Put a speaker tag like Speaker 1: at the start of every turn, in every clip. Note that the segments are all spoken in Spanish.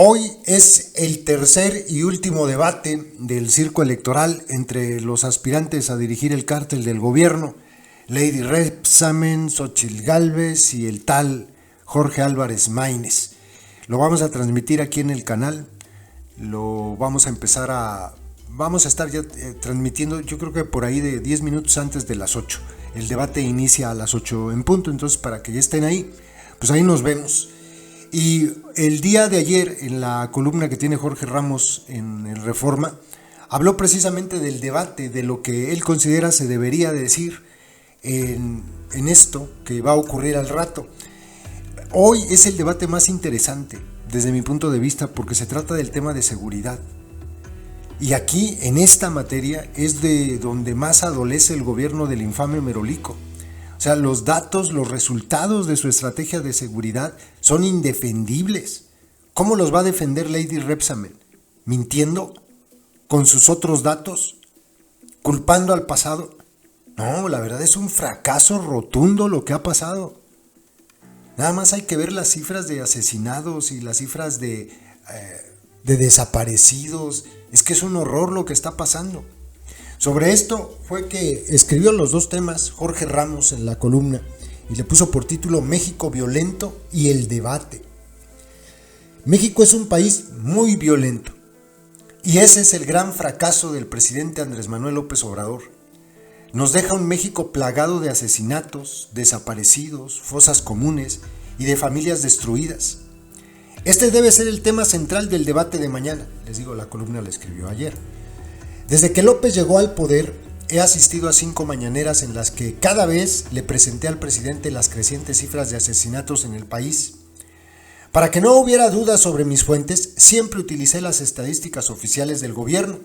Speaker 1: Hoy es el tercer y último debate del circo electoral entre los aspirantes a dirigir el cártel del gobierno, Lady Repsamen, Xóchitl Gálvez y el tal Jorge Álvarez Maínez. Lo vamos a transmitir aquí en el canal, vamos a estar ya transmitiendo, yo creo que por ahí de 10 minutos antes de las 8. El debate inicia a las 8 en punto, entonces para que ya estén ahí, pues ahí nos vemos. Y el día de ayer, en la columna que tiene Jorge Ramos en el Reforma, habló precisamente del debate, de lo que él considera se debería decir en esto que va a ocurrir al rato. Hoy es el debate más interesante, desde mi punto de vista, porque se trata del tema de seguridad. Y aquí, en esta materia, es de donde más adolece el gobierno del infame Merolico. O sea, los datos, los resultados de su estrategia de seguridad son indefendibles. ¿Cómo los va a defender Lady Repsamen? ¿Mintiendo? ¿Con sus otros datos? ¿Culpando al pasado? No, la verdad es un fracaso rotundo lo que ha pasado. Nada más hay que ver las cifras de asesinados y las cifras de desaparecidos. Es que es un horror lo que está pasando. Sobre esto fue que escribió los dos temas Jorge Ramos en la columna y le puso por título México violento y el debate. México es un país muy violento y ese es el gran fracaso del presidente Andrés Manuel López Obrador. Nos deja un México plagado de asesinatos, desaparecidos, fosas comunes y de familias destruidas. Este debe ser el tema central del debate de mañana. Les digo, la columna la escribió ayer. Desde que López llegó al poder, he asistido a 5 mañaneras en las que cada vez le presenté al presidente las crecientes cifras de asesinatos en el país. Para que no hubiera dudas sobre mis fuentes, siempre utilicé las estadísticas oficiales del gobierno.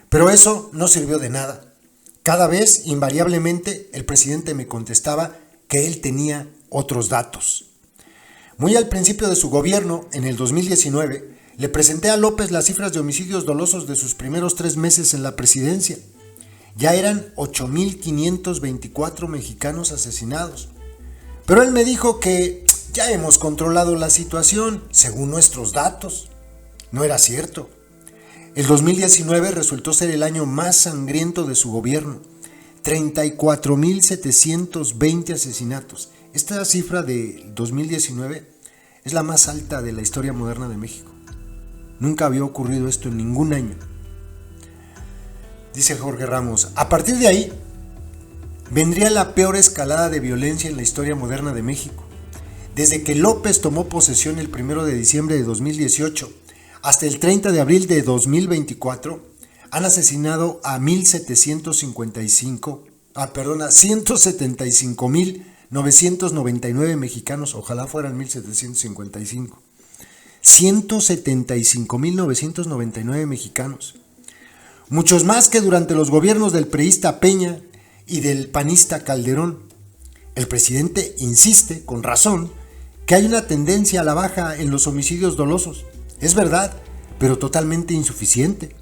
Speaker 1: Pero eso no sirvió de nada. Cada vez, invariablemente, el presidente me contestaba que él tenía otros datos. Muy al principio de su gobierno, en el 2019, le presenté a López las cifras de homicidios dolosos de sus primeros 3 meses en la presidencia. Ya eran 8,524 mexicanos asesinados. Pero él me dijo que ya hemos controlado la situación, según nuestros datos. No era cierto. El 2019 resultó ser el año más sangriento de su gobierno. 34,720 asesinatos. Esta cifra de 2019 es la más alta de la historia moderna de México. Nunca había ocurrido esto en ningún año. Dice Jorge Ramos, a partir de ahí vendría la peor escalada de violencia en la historia moderna de México. Desde que López tomó posesión el 1 de diciembre de 2018 hasta el 30 de abril de 2024, han asesinado a 175,999 mexicanos, ojalá fueran 1,755. 175,999 mexicanos. Muchos más que durante los gobiernos del priista Peña y del panista Calderón. El presidente insiste, con razón, que hay una tendencia a la baja en los homicidios dolosos. Es verdad, pero totalmente insuficiente.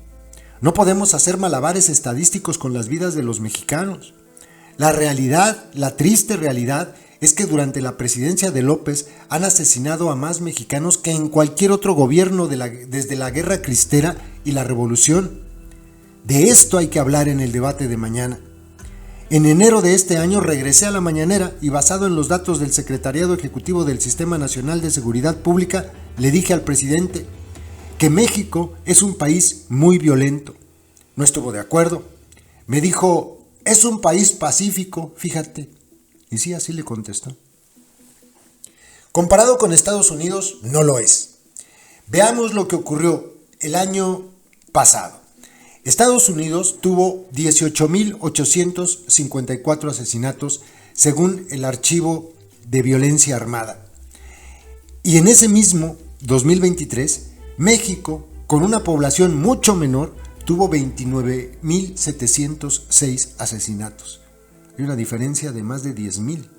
Speaker 1: No podemos hacer malabares estadísticos con las vidas de los mexicanos. La realidad, la triste realidad, es que durante la presidencia de López han asesinado a más mexicanos que en cualquier otro gobierno desde la Guerra Cristera y la Revolución. De esto hay que hablar en el debate de mañana. En enero de este año regresé a la mañanera y basado en los datos del Secretariado Ejecutivo del Sistema Nacional de Seguridad Pública, le dije al presidente que México es un país muy violento. No estuvo de acuerdo. Me dijo, es un país pacífico, fíjate. Y sí, así le contestó. Comparado con Estados Unidos, no lo es. Veamos lo que ocurrió el año pasado. Estados Unidos tuvo 18,854 asesinatos según el Archivo de Violencia Armada. Y en ese mismo 2023, México, con una población mucho menor, tuvo 29,706 asesinatos. Hay una diferencia de más de 10,000.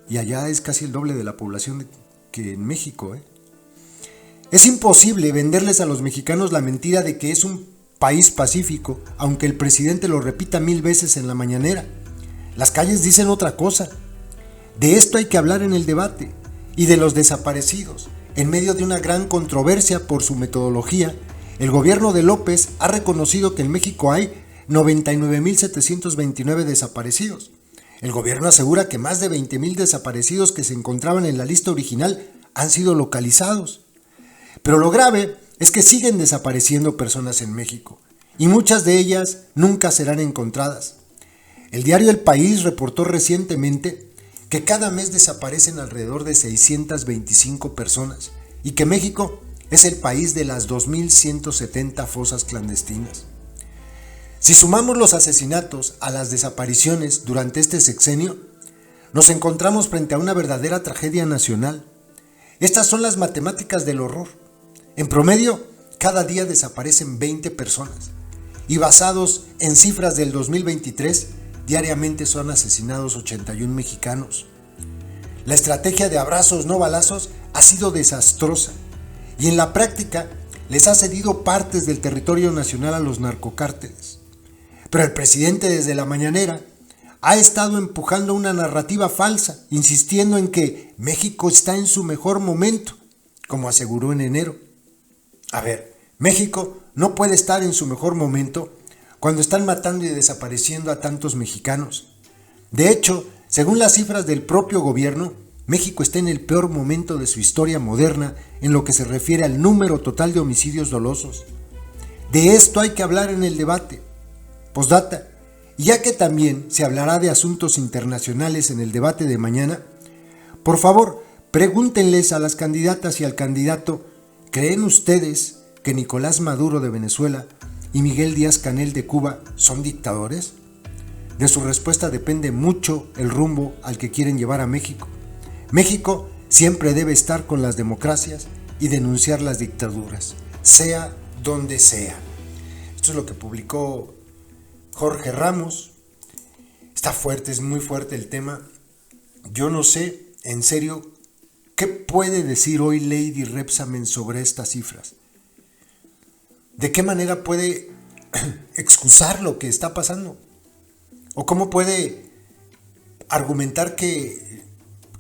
Speaker 1: Y allá es casi el doble de la población que en México. Es imposible venderles a los mexicanos la mentira de que es un país pacífico, aunque el presidente lo repita 1000 veces en la mañanera. Las calles dicen otra cosa. De esto hay que hablar en el debate. Y de los desaparecidos. en medio de una gran controversia por su metodología, el gobierno de López ha reconocido que en México hay 99.729 desaparecidos. El gobierno asegura que más de 20.000 desaparecidos que se encontraban en la lista original han sido localizados. Pero lo grave es que siguen desapareciendo personas en México y muchas de ellas nunca serán encontradas. El diario El País reportó recientemente que cada mes desaparecen alrededor de 625 personas y que México es el país de las 2.170 fosas clandestinas. Si sumamos los asesinatos a las desapariciones durante este sexenio, nos encontramos frente a una verdadera tragedia nacional. Estas son las matemáticas del horror. En promedio, cada día desaparecen 20 personas y basados en cifras del 2023, diariamente son asesinados 81 mexicanos. La estrategia de abrazos no balazos ha sido desastrosa y en la práctica les ha cedido partes del territorio nacional a los narcocárteles. Pero el presidente desde la mañanera ha estado empujando una narrativa falsa, insistiendo en que México está en su mejor momento, como aseguró en enero. A ver, México no puede estar en su mejor momento cuando están matando y desapareciendo a tantos mexicanos. De hecho, según las cifras del propio gobierno, México está en el peor momento de su historia moderna en lo que se refiere al número total de homicidios dolosos. De esto hay que hablar en el debate. Postdata, y ya que también se hablará de asuntos internacionales en el debate de mañana, por favor, pregúntenles a las candidatas y al candidato, ¿creen ustedes que Nicolás Maduro de Venezuela y Miguel Díaz-Canel de Cuba son dictadores? De su respuesta depende mucho el rumbo al que quieren llevar a México. México siempre debe estar con las democracias y denunciar las dictaduras, sea donde sea. Esto es lo que publicó Jorge Ramos. Está fuerte, es muy fuerte el tema. Yo no sé, en serio, ¿qué puede decir hoy Lady Rebsamen sobre estas cifras? ¿De qué manera puede excusar lo que está pasando? ¿O cómo puede argumentar que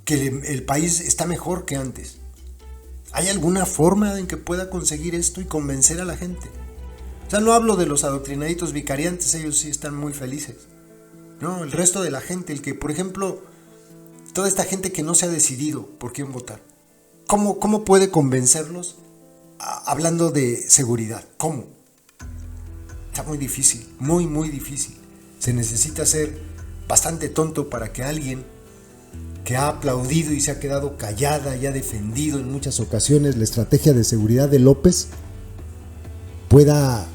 Speaker 1: el país está mejor que antes? ¿Hay alguna forma en que pueda conseguir esto y convencer a la gente? O sea, no hablo de los adoctrinaditos vicariantes, ellos sí están muy felices. No, el resto de la gente, el que, por ejemplo, toda esta gente que no se ha decidido por quién votar, ¿cómo puede convencerlos hablando de seguridad? ¿Cómo? Está muy difícil, muy, muy difícil. Se necesita ser bastante tonto para que alguien que ha aplaudido y se ha quedado callada y ha defendido en muchas ocasiones la estrategia de seguridad de López pueda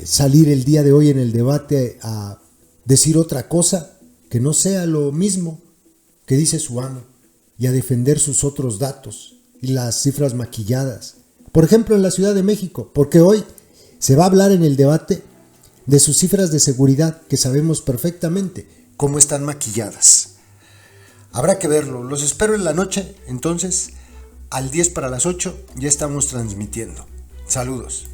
Speaker 1: salir el día de hoy en el debate a decir otra cosa que no sea lo mismo que dice su amo y a defender sus otros datos y las cifras maquilladas. Por ejemplo, en la Ciudad de México, porque hoy se va a hablar en el debate de sus cifras de seguridad que sabemos perfectamente cómo están maquilladas. Habrá que verlo. Los espero en la noche, entonces, al 10 para las 8 ya estamos transmitiendo. Saludos.